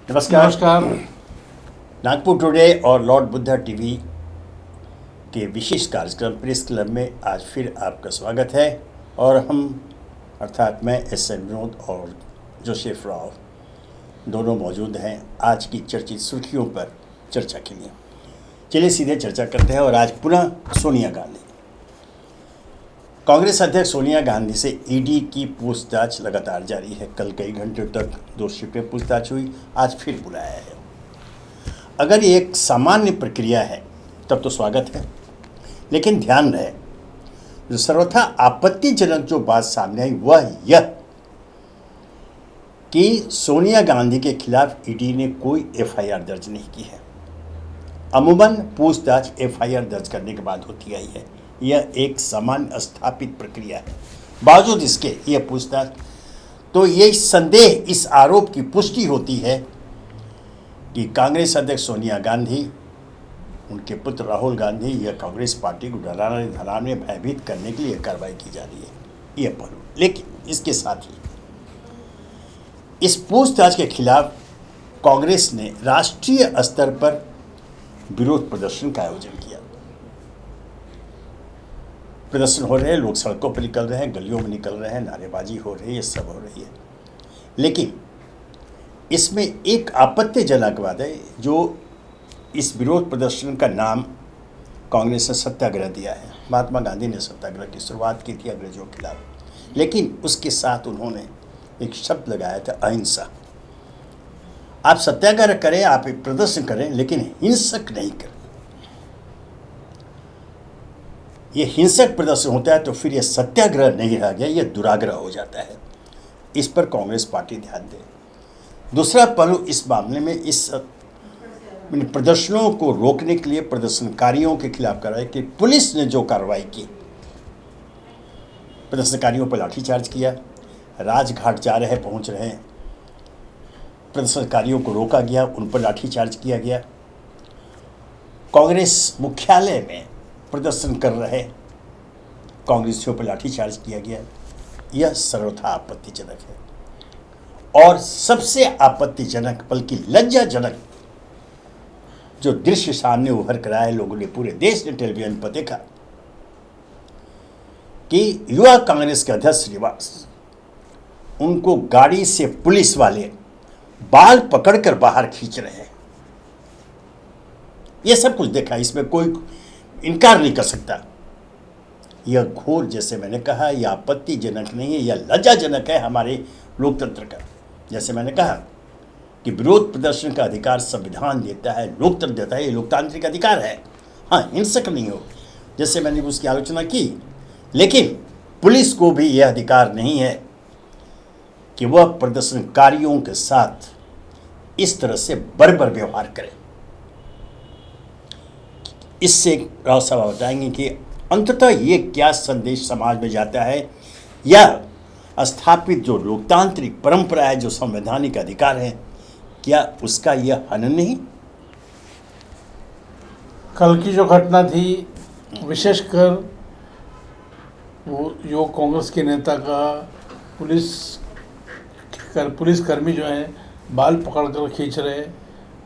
नमस्कार। नमस्कार। नागपुर टुडे और लॉर्ड बुद्धा टीवी के विशेष कार्यक्रम प्रेस क्लब में आज फिर आपका स्वागत है। और हम अर्थात मैं एस.एन. विनोद और जोसेफ राव दोनों मौजूद हैं आज की चर्चित सुर्खियों पर चर्चा के लिए। चलिए सीधे चर्चा करते हैं। और आज पुनः सोनिया गांधी, कांग्रेस अध्यक्ष सोनिया गांधी से ईडी की पूछताछ लगातार जारी है। कल कई घंटों तक दोषी पे पूछताछ हुई, आज फिर बुलाया है। अगर ये एक सामान्य प्रक्रिया है तब तो स्वागत है, लेकिन ध्यान रहे जो सर्वथा आपत्तिजनक जो बात सामने आई वह यह कि सोनिया गांधी के खिलाफ ईडी ने कोई एफआईआर दर्ज नहीं की है। अमूमन पूछताछ एफआईआर दर्ज करने के बाद होती आई है। यह एक सामान्य स्थापित प्रक्रिया है। बावजूद इसके यह पूछताछ, तो ये संदेह, इस आरोप की पुष्टि होती है कि कांग्रेस अध्यक्ष सोनिया गांधी, उनके पुत्र राहुल गांधी यह कांग्रेस पार्टी को डराने धमकाने भयभीत करने के लिए कार्रवाई की जा रही है। यह पहलू, लेकिन इसके साथ ही इस पूछताछ के खिलाफ कांग्रेस ने राष्ट्रीय स्तर पर विरोध प्रदर्शन का आयोजन किया। प्रदर्शन हो रहे हैं, लोग सड़कों पर निकल रहे हैं, गलियों में निकल रहे हैं, नारेबाजी हो रही है, ये सब हो रही है। लेकिन इसमें एक आपत्तिजनक बात है, जो इस विरोध प्रदर्शन का नाम कांग्रेस ने सत्याग्रह दिया है। महात्मा गांधी ने सत्याग्रह की शुरुआत की थी अंग्रेजों के खिलाफ, लेकिन उसके साथ उन्होंने एक शब्द लगाया था, अहिंसा। आप सत्याग्रह करें, आप एक प्रदर्शन करें, लेकिन हिंसक नहीं करें। ये हिंसक प्रदर्शन होता है तो फिर यह सत्याग्रह नहीं रह गया, यह दुराग्रह हो जाता है। इस पर कांग्रेस पार्टी ध्यान दे। दूसरा पहलू इस मामले में, इस प्रदर्शनों को रोकने के लिए प्रदर्शनकारियों के खिलाफ कार्रवाई की, पुलिस ने जो कार्रवाई की, प्रदर्शनकारियों पर लाठीचार्ज किया, राजघाट जा रहे पहुंच रहे प्रदर्शनकारियों को रोका गया, उन पर लाठीचार्ज किया गया। कांग्रेस मुख्यालय में प्रदर्शन कर रहे कांग्रेसियों पर लाठीचार्ज किया गया। यह सर्वथा आपत्तिजनक है। और सबसे आपत्तिजनक बल्कि लज्जाजनक जो दृश्य सामने उभर कर आए, लोगों ने, पूरे देश ने टेलीविजन पर देखा कि युवा कांग्रेस के अध्यक्ष श्रीवास, उनको गाड़ी से पुलिस वाले बाल पकड़कर बाहर खींच रहे हैं। यह सब कुछ देखा, इसमें कोई इनकार नहीं कर सकता। यह घोर, जैसे मैंने कहा, यह आपत्तिजनक नहीं है, यह लज्जाजनक है हमारे लोकतंत्र का। जैसे मैंने कहा कि विरोध प्रदर्शन का अधिकार संविधान देता है, लोकतंत्र देता है, ये लोकतांत्रिक अधिकार है। हाँ, हिंसक नहीं हो, जैसे मैंने उसकी आलोचना की। लेकिन पुलिस को भी यह अधिकार नहीं है कि वह प्रदर्शनकारियों के साथ इस तरह से बर्बर व्यवहार करे। इससे राव साहब बताएंगे कि अंततः ये क्या संदेश समाज में जाता है, या स्थापित जो लोकतांत्रिक परंपरा है, जो संवैधानिक अधिकार है, क्या उसका यह हनन नहीं? कल की जो घटना थी, विशेषकर वो जो कांग्रेस के नेता का पुलिसकर्मी जो है बाल पकड़कर खींच रहे,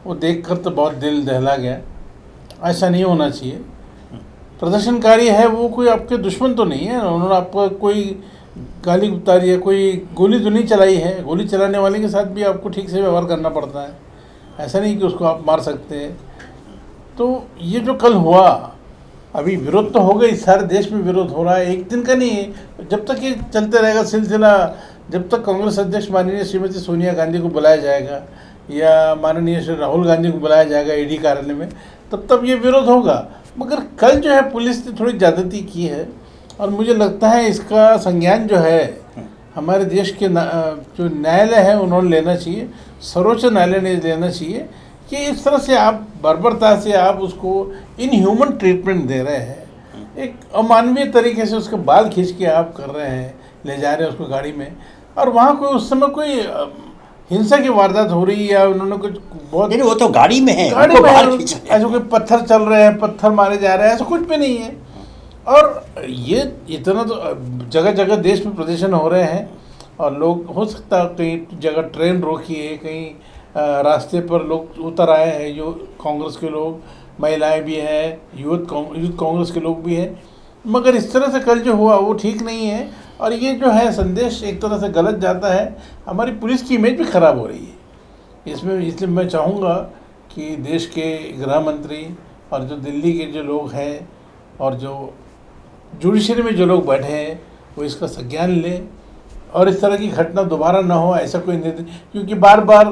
वो देखकर तो बहुत दिल दहला गया। ऐसा नहीं होना चाहिए। प्रदर्शनकारी है वो कोई आपके दुश्मन तो नहीं है, उन्होंने आपको कोई गाली उतारी है, कोई गोली तो नहीं चलाई है। गोली चलाने वाले के साथ भी आपको ठीक से व्यवहार करना पड़ता है, ऐसा नहीं कि उसको आप मार सकते हैं। तो ये जो कल हुआ, अभी विरोध तो हो गई, सारे देश में विरोध हो रहा है, एक दिन का नहीं है। जब तक ये चलते रहेगा सिलसिला, जब तक कांग्रेस अध्यक्ष माननीय श्रीमती सोनिया गांधी को बुलाया जाएगा या माननीय श्री राहुल गांधी को बुलाया जाएगा ईडी कार्यालय में, तब तक ये विरोध होगा। मगर कल जो है पुलिस ने थोड़ी ज़्यादती की है, और मुझे लगता है इसका संज्ञान जो है हमारे देश के जो न्यायालय है उन्होंने लेना चाहिए, सर्वोच्च न्यायालय ने लेना चाहिए कि इस तरह से आप बर्बरता से आप उसको इनह्यूमन ट्रीटमेंट दे रहे हैं, एक अमानवीय तरीके से उसके बाल खींच के आप कर रहे हैं, ले जा रहे हैं उसको गाड़ी में, और वहाँ कोई उस समय कोई हिंसा की वारदात हो रही है या उन्होंने कुछ बहुत, नहीं, वो तो गाड़ी में है, गाड़ी में ऐसे कोई पत्थर चल रहे हैं, पत्थर मारे जा रहे हैं, ऐसा कुछ भी नहीं है। और ये इतना तो जगह जगह देश में प्रदर्शन हो रहे हैं, और लोग, हो सकता है कहीं जगह ट्रेन रोकी है, कहीं रास्ते पर लोग उतर आए हैं, जो कांग्रेस के लोग, महिलाएं भी हैं, यूथ कांग्रेस के लोग भी हैं। मगर इस तरह से कल जो हुआ वो ठीक नहीं है, और ये जो है संदेश एक तरह से गलत जाता है। हमारी पुलिस की इमेज भी ख़राब हो रही है इसमें। इसलिए मैं चाहूँगा कि देश के गृह मंत्री और जो दिल्ली के जो लोग हैं और जो जुडिशरी में जो लोग बैठे हैं वो इसका संज्ञान लें, और इस तरह की घटना दोबारा ना हो, ऐसा कोई निर्देश। क्योंकि बार बार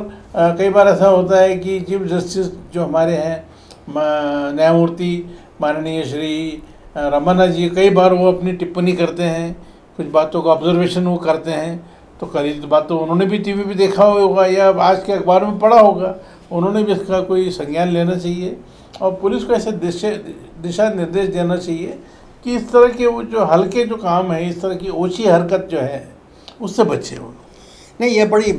कई बार ऐसा होता है कि चीफ जस्टिस जो हमारे हैं, न्यायमूर्ति माननीय श्री रमन्ना जी, कई बार वो अपनी टिप्पणी करते हैं, कुछ बातों का ऑब्जर्वेशन वो करते हैं। तो कई बात तो उन्होंने भी टीवी पे देखा होगा या आज के अखबार में पढ़ा होगा, उन्होंने भी इसका कोई संज्ञान लेना चाहिए, और पुलिस को ऐसे दिशा निर्देश देना चाहिए कि इस तरह के वो जो हल्के जो काम है, इस तरह की ओछी हरकत जो है उससे बचे हो। नहीं, ये बड़ी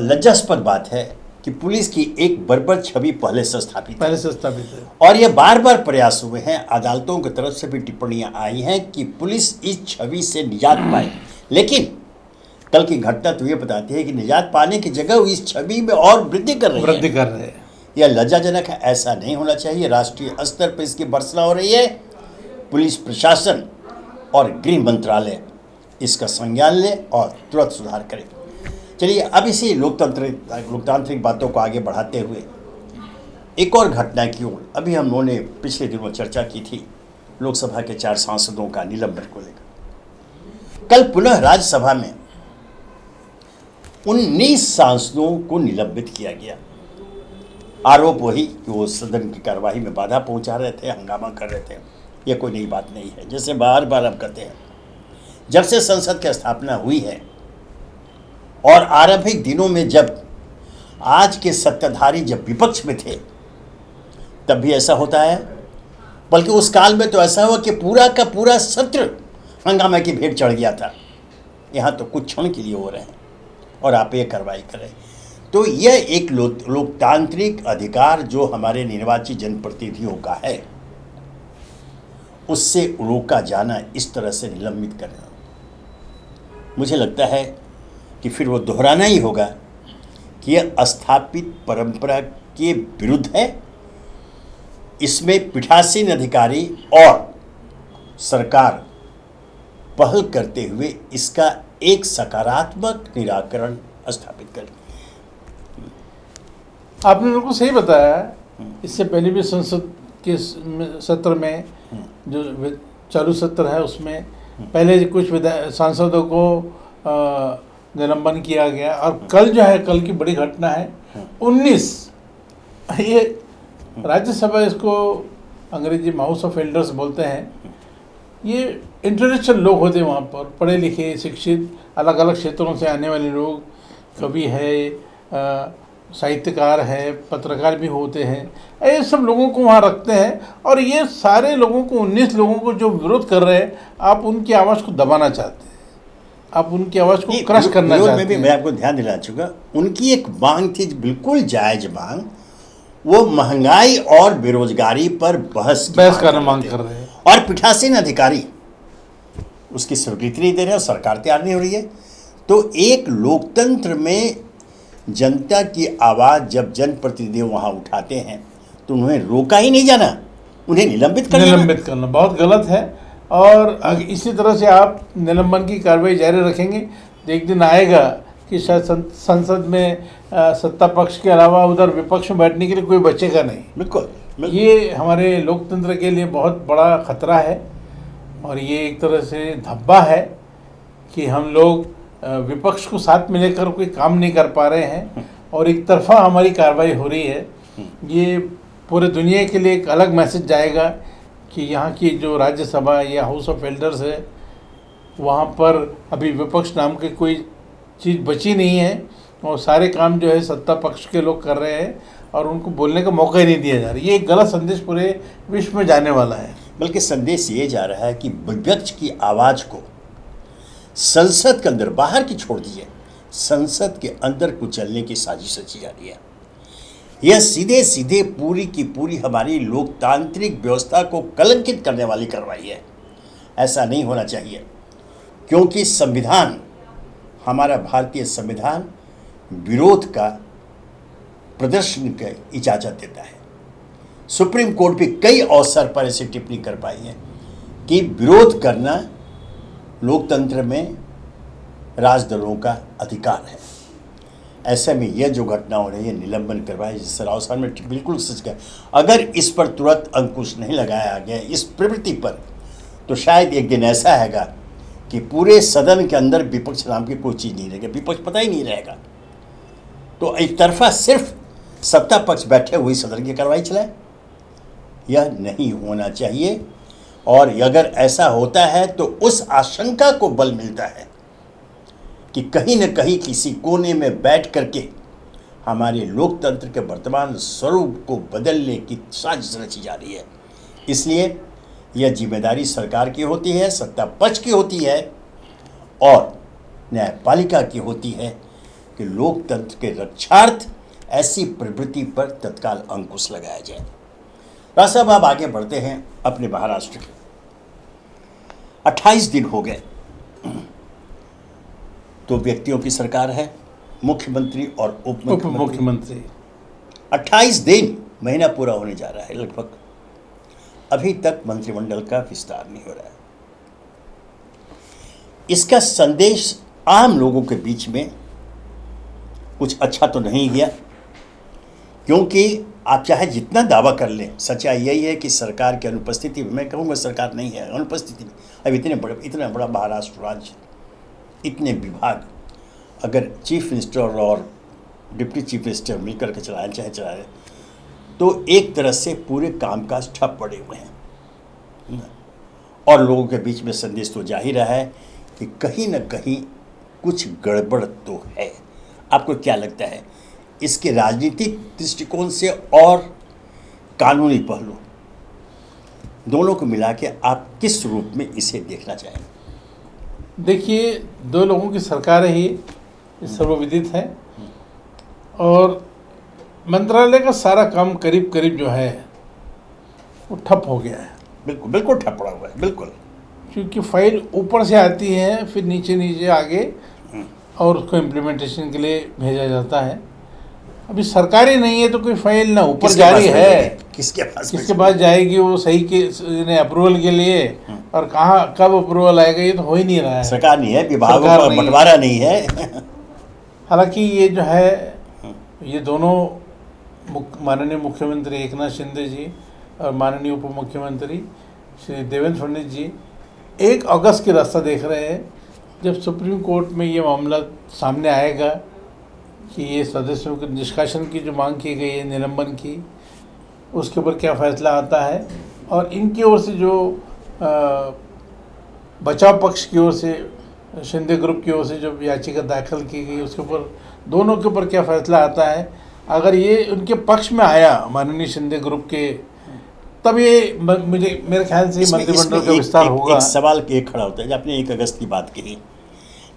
लज्जास्पद बात है कि पुलिस की एक बर्बर छवि पहले से स्थापित है, और ये बार बार प्रयास हुए हैं, अदालतों की तरफ से भी टिप्पणियां आई हैं कि पुलिस इस छवि से निजात पाए। लेकिन कल की घटना तो ये बताती है कि निजात पाने की जगह वो इस छवि में और वृद्धि कर रहे हैं। यह लज्जाजनक है, ऐसा नहीं होना चाहिए। राष्ट्रीय स्तर पर इसकी भर्त्सना हो रही है। पुलिस प्रशासन और गृह मंत्रालय इसका संज्ञान ले और तुरंत सुधार करे। चलिए, अब इसी लोकतांत्रिक बातों को आगे बढ़ाते हुए एक और घटना की ओर। अभी हम लोगों ने पिछले दिनों चर्चा की थी लोकसभा के 4 सांसदों का निलंबन को लेकर। कल पुनः राज्यसभा में 19 सांसदों को निलंबित किया गया। आरोप वही कि वो सदन की कार्यवाही में बाधा पहुंचा रहे थे, हंगामा कर रहे थे। यह कोई नई बात नहीं है। जैसे बार बार हम कहते हैं, जब से संसद की स्थापना हुई है और आरंभिक दिनों में जब आज के सत्ताधारी जब विपक्ष में थे, तब भी ऐसा होता है। बल्कि उस काल में तो ऐसा हुआ कि पूरा का पूरा सत्र हंगामे की भेंट चढ़ गया था। यहाँ तो कुछ क्षण के लिए हो रहे हैं और आप ये कार्रवाई करें। तो यह एक लोकतांत्रिक अधिकार जो हमारे निर्वाचित जनप्रतिनिधियों का है, उससे रोका जाना, इस तरह से निलंबित करना, मुझे लगता है कि फिर वो दोहराना ही होगा कि यह स्थापित परंपरा के विरुद्ध है। इसमें पीठासीन अधिकारी और सरकार पहल करते हुए इसका एक सकारात्मक निराकरण स्थापित करें। आपने बिल्कुल सही बताया। इससे पहले भी संसद के सत्र में, जो चालू सत्र है उसमें पहले कुछ सांसदों को निलंबन किया गया, और कल जो है, कल की बड़ी घटना है 19, ये राज्यसभा, इसको अंग्रेजी में हाउस ऑफ एल्डर्स बोलते हैं। ये इंटेलेक्चुअल लोग होते हैं वहाँ पर, पढ़े लिखे, शिक्षित, अलग अलग क्षेत्रों से आने वाले लोग, कवि है, साहित्यकार है, पत्रकार भी होते हैं। ये सब लोगों को वहाँ रखते हैं, और ये सारे लोगों को, 19 लोगों को जो विरोध कर रहे हैं, आप उनकी आवाज़ को दबाना चाहते हैं, आप उनकी आवाज़ को क्रश करना चाहते हैं। मैं आपको ध्यान दिलाना चाहूँगा, उनकी एक मांग थी, बिल्कुल जायज़ मांग, वो महंगाई और बेरोजगारी पर बहस करना मांग कर रहे हैं, और पीठासीन अधिकारी उसकी स्वीकृति नहीं दे रहे हैं, सरकार तैयार नहीं हो रही है। तो एक लोकतंत्र में जनता की आवाज़ जब जनप्रतिनिधि वहाँ उठाते हैं तो उन्हें रोका ही नहीं जाना, उन्हें निलंबित करना बहुत गलत है। और इसी तरह से आप निलंबन की कार्रवाई जारी रखेंगे तो एक दिन आएगा कि शायद संसद में सत्ता पक्ष के अलावा उधर विपक्ष में बैठने के लिए कोई बचेगा नहीं। बिल्कुल। ये हमारे लोकतंत्र के लिए बहुत बड़ा खतरा है, और ये एक तरह से धब्बा है कि हम लोग विपक्ष को साथ में लेकर कोई काम नहीं कर पा रहे हैं, और एक तरफा हमारी कार्रवाई हो रही है। ये पूरे दुनिया के लिए एक अलग मैसेज जाएगा कि यहाँ की जो राज्यसभा या हाउस ऑफ एल्डर्स है, वहाँ पर अभी विपक्ष नाम की कोई चीज़ बची नहीं है, और सारे काम जो है सत्ता पक्ष के लोग कर रहे हैं, और उनको बोलने का मौका ही नहीं दिया जा रहा। ये एक गलत संदेश पूरे विश्व में जाने वाला है। बल्कि संदेश ये जा रहा है कि विपक्ष की आवाज़ को संसद के अंदर, बाहर की छोड़ दीजिए, संसद के अंदर कुचलने की साजिश रची जा रही है। यह सीधे सीधे पूरी की पूरी हमारी लोकतांत्रिक व्यवस्था को कलंकित करने वाली कार्रवाई है। ऐसा नहीं होना चाहिए, क्योंकि संविधान, हमारा भारतीय संविधान विरोध का प्रदर्शन की इजाज़त देता है। सुप्रीम कोर्ट भी कई अवसर पर ऐसी टिप्पणी कर पाई है कि विरोध करना लोकतंत्र में राजदलों का अधिकार है। ऐसे में यह जो घटना हो रही है, निलंबन करवाए, जिस राव साहब ने बिल्कुल सच कहा। अगर इस पर तुरंत अंकुश नहीं लगाया गया इस प्रवृत्ति पर, तो शायद एक दिन ऐसा आएगा कि पूरे सदन के अंदर विपक्ष नाम की कोई चीज़ नहीं रहेगी, विपक्ष पता ही नहीं रहेगा। तो एक तरफा सिर्फ सत्ता पक्ष बैठे हुए सदन की कार्रवाई चलाए, यह नहीं होना चाहिए। और अगर ऐसा होता है तो उस आशंका को बल मिलता है कि कहीं न कहीं किसी कोने में बैठ करके हमारे लोकतंत्र के वर्तमान स्वरूप को बदलने की साजिश रची जा रही है। इसलिए यह जिम्मेदारी सरकार की होती है, सत्ता पक्ष की होती है और न्यायपालिका की होती है कि लोकतंत्र के रक्षार्थ ऐसी प्रवृत्ति पर तत्काल अंकुश लगाया जाए। राज साहब, अब आगे बढ़ते हैं अपने महाराष्ट्र के। 28 दिन हो गए, दो व्यक्तियों की सरकार है, मुख्यमंत्री और उप मुख्यमंत्री। 28 दिन, महीना पूरा होने जा रहा है लगभग, अभी तक मंत्रिमंडल का विस्तार नहीं हो रहा है। इसका संदेश आम लोगों के बीच में कुछ अच्छा तो नहीं गया, क्योंकि आप चाहे जितना दावा कर लें, सच्चाई यही है कि सरकार की अनुपस्थिति में, मैं कहूँगा सरकार नहीं है, अनुपस्थिति में अब इतना बड़ा महाराष्ट्र राज्य, इतने विभाग, अगर चीफ मिनिस्टर और डिप्टी चीफ मिनिस्टर मिलकर के चलाए चाहे तो एक तरह से पूरे कामकाज ठप पड़े हुए हैं। और लोगों के बीच में संदेश तो जा ही रहा है कि कहीं न कहीं कुछ गड़बड़ तो है। आपको क्या लगता है, इसके राजनीतिक दृष्टिकोण से और कानूनी पहलू दोनों को मिला के आप किस रूप में इसे देखना चाहेंगे? देखिए, दो लोगों की सरकार ही सर्वविदित है और मंत्रालय का सारा काम करीब करीब जो है वो ठप हो गया है। बिल्कुल बिल्कुल ठप पड़ा हुआ है, बिल्कुल। क्योंकि फाइल ऊपर से आती है, फिर नीचे आगे और उसको इम्प्लीमेंटेशन के लिए भेजा जाता है। अभी सरकार ही नहीं है तो कोई फाइल ना ऊपर जारी है, किसके पास जाएगी वो सही के अप्रूवल के लिए, और कहाँ कब अप्रूवल आएगा ये तो हो ही नहीं रहा है। सरकार नहीं है, विभागों का बंटवारा नहीं है। हालांकि ये जो है, ये दोनों माननीय मुख्यमंत्री एकनाथ शिंदे जी और माननीय उप मुख्यमंत्री श्री देवेंद्र फडणवीस जी 1 अगस्त की रास्ता देख रहे हैं, जब सुप्रीम कोर्ट में ये मामला सामने आएगा कि ये सदस्यों के निष्कासन की जो मांग की गई है, निलंबन की, उसके ऊपर क्या फैसला आता है। और इनकी ओर से जो बचाव पक्ष की ओर से, शिंदे ग्रुप की ओर से जो याचिका दाखिल की गई, उसके ऊपर दोनों के ऊपर क्या फैसला आता है। अगर ये उनके पक्ष में आया माननीय शिंदे ग्रुप के, तब ये मेरे ख्याल से मंत्रिमंडल का विस्तार होगा। एक सवाल ये खड़ा होता है, आपने 1 अगस्त की बात कही,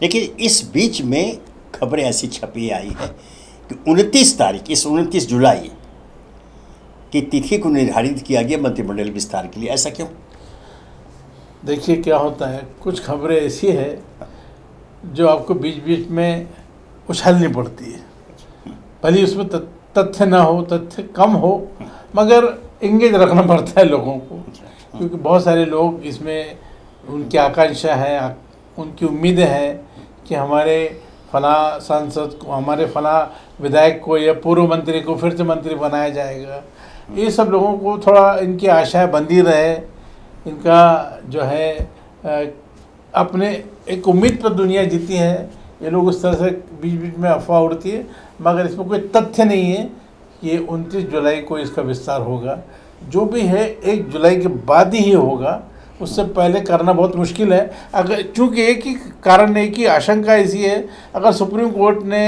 लेकिन इस बीच में खबरें ऐसी छपी आई है कि 29 तारीख, इस 29 जुलाई की तिथि को निर्धारित किया गया मंत्रिमंडल विस्तार के लिए। ऐसा क्यों? देखिए क्या होता है, कुछ खबरें ऐसी है जो आपको बीच बीच में उछालनी पड़ती है, भले उसमें तथ्य ना हो, तथ्य कम हो, मगर इंगेज रखना पड़ता है लोगों को, क्योंकि बहुत सारे लोग इसमें, उनकी आकांक्षा है, उनकी उम्मीदें हैं कि हमारे फला सांसद को, हमारे फला विधायक को या पूर्व मंत्री को फिर से मंत्री बनाया जाएगा। ये सब लोगों को थोड़ा इनकी आशाएं बंधी रहे, इनका जो है अपने एक उम्मीद पर दुनिया जीती है। ये लोग उस तरह से बीच बीच में अफवाह उड़ती है, मगर इसमें कोई तथ्य नहीं है कि ये 29 जुलाई को इसका विस्तार होगा। जो भी है 1 जुलाई के बाद ही होगा, उससे पहले करना बहुत मुश्किल है। अगर चूँकि एक ही कारण है कि आशंका ऐसी है, अगर सुप्रीम कोर्ट ने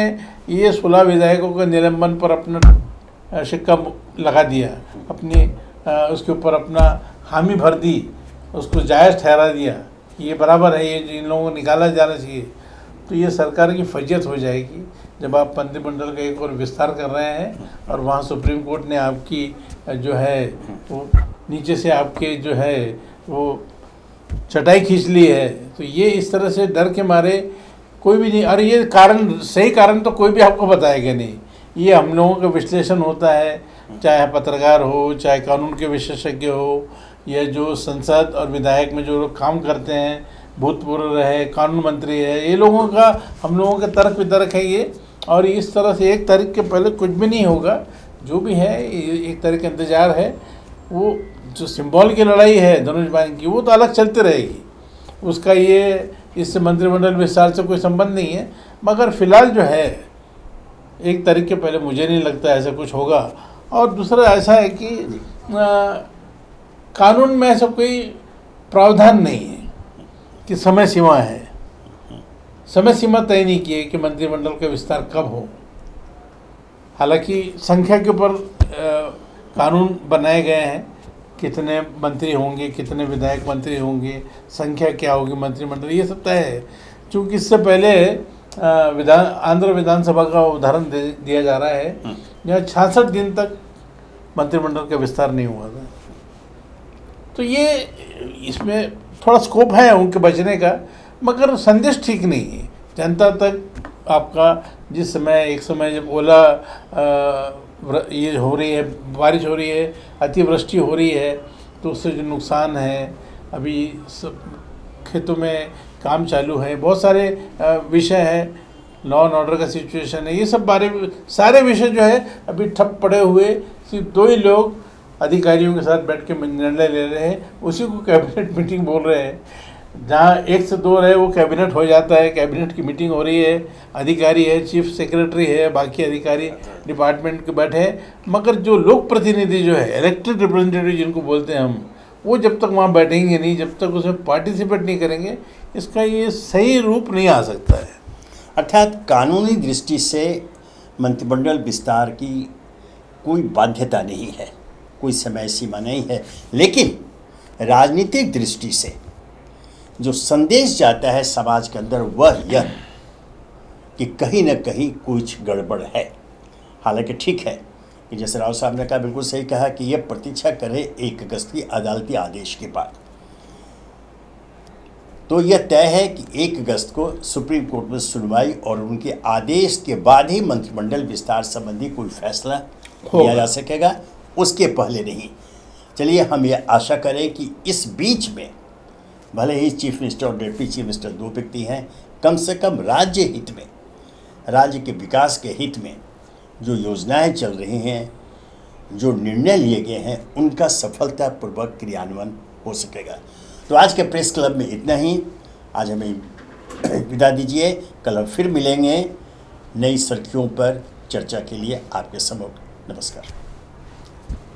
ये 16 विधायकों के निलंबन पर अपना सिक्का लगा दिया, अपनी उसके ऊपर अपना हामी भर दी, उसको जायज़ ठहरा दिया कि ये बराबर है, ये इन लोगों को निकाला जाना चाहिए, तो ये सरकार की फजियत हो जाएगी। जब आप मंत्रिमंडल का एक और विस्तार कर रहे हैं और वहाँ सुप्रीम कोर्ट ने आपकी जो है वो नीचे से आपके जो है वो चटाई खींच ली है, तो ये इस तरह से डर के मारे कोई भी नहीं, अरे ये कारण, सही कारण तो कोई भी आपको बताएगा नहीं, ये हम लोगों का विश्लेषण होता है, चाहे पत्रकार हो, चाहे कानून के विशेषज्ञ हो, या जो संसद और विधायक में जो लोग काम करते हैं, भूतपूर्व रहे, कानून मंत्री है, ये लोगों का, हम लोगों का तर्क वितर्क है ये। और इस तरह से 1 तारीख के पहले कुछ भी नहीं होगा, जो भी है 1 तारीख का इंतज़ार है। वो जो सिंबल की लड़ाई है धनुष बाण की, वो तो अलग चलती रहेगी, उसका ये इससे मंत्रिमंडल विस्तार से कोई संबंध नहीं है। मगर फिलहाल जो है 1 तारीख के पहले मुझे नहीं लगता ऐसा कुछ होगा। और दूसरा ऐसा है कि कानून में ऐसा कोई प्रावधान नहीं है कि समय सीमा है, समय सीमा तय नहीं की है कि मंत्रिमंडल का विस्तार कब हो। हालांकि संख्या के ऊपर कानून बनाए गए हैं, कितने मंत्री होंगे, कितने विधायक मंत्री होंगे, संख्या क्या होगी मंत्रिमंडल, ये सब तय है। चूँकि इससे पहले आंध्र विधानसभा का उदाहरण दिया जा रहा है, जहाँ 66 दिन तक मंत्रिमंडल का विस्तार नहीं हुआ था। तो ये इसमें थोड़ा स्कोप है उनके बचने का, मगर संदेश ठीक नहीं है जनता तक। आपका जिस समय एक समय जब ओला ये हो रही है, बारिश हो रही है, अतिवृष्टि हो रही है, तो उससे जो नुकसान है, अभी सब खेतों में काम चालू है, बहुत सारे विषय हैं, लॉ एंड ऑर्डर का सिचुएशन है, ये सब सारे विषय जो है अभी ठप पड़े हुए। सिर्फ 2 ही लोग अधिकारियों के साथ बैठ के निर्णय ले रहे हैं, उसी को कैबिनेट मीटिंग बोल रहे हैं। जहाँ 1 से 2 रहे वो कैबिनेट हो जाता है, कैबिनेट की मीटिंग हो रही है, अधिकारी है, चीफ सेक्रेटरी है, बाकी अधिकारी डिपार्टमेंट के बैठे हैं। मगर जो लोक प्रतिनिधि जो है, इलेक्टेड रिप्रेजेंटेटिव जिनको बोलते हैं हम, वो जब तक वहाँ बैठेंगे नहीं, जब तक उसमें पार्टिसिपेट नहीं करेंगे, इसका ये सही रूप नहीं आ सकता है। अर्थात कानूनी दृष्टि से मंत्रिमंडल विस्तार की कोई बाध्यता नहीं है, कोई समय सीमा नहीं है, लेकिन राजनीतिक दृष्टि से जो संदेश जाता है समाज के अंदर वह यह कि कहीं न कहीं कुछ गड़बड़ है। हालांकि ठीक है कि जैसे राव साहब ने कहा, बिल्कुल सही कहा कि यह प्रतीक्षा करे 1 अगस्त की अदालती आदेश के बाद। तो यह तय है कि 1 अगस्त को सुप्रीम कोर्ट में सुनवाई और उनके आदेश के बाद ही मंत्रिमंडल विस्तार संबंधी कोई फैसला लिया जा सकेगा, उसके पहले नहीं। चलिए हम ये आशा करें कि इस बीच में भले ही चीफ मिनिस्टर और डिप्टी चीफ मिनिस्टर 2 व्यक्ति हैं, कम से कम राज्य हित में, राज्य के विकास के हित में जो योजनाएं चल रही हैं, जो निर्णय लिए गए हैं, उनका सफलतापूर्वक क्रियान्वयन हो सकेगा। तो आज के प्रेस क्लब में इतना ही। आज हमें विदा दीजिए, कल हम फिर मिलेंगे नई सुर्खियों पर चर्चा के लिए आपके सम्मुख। नमस्कार।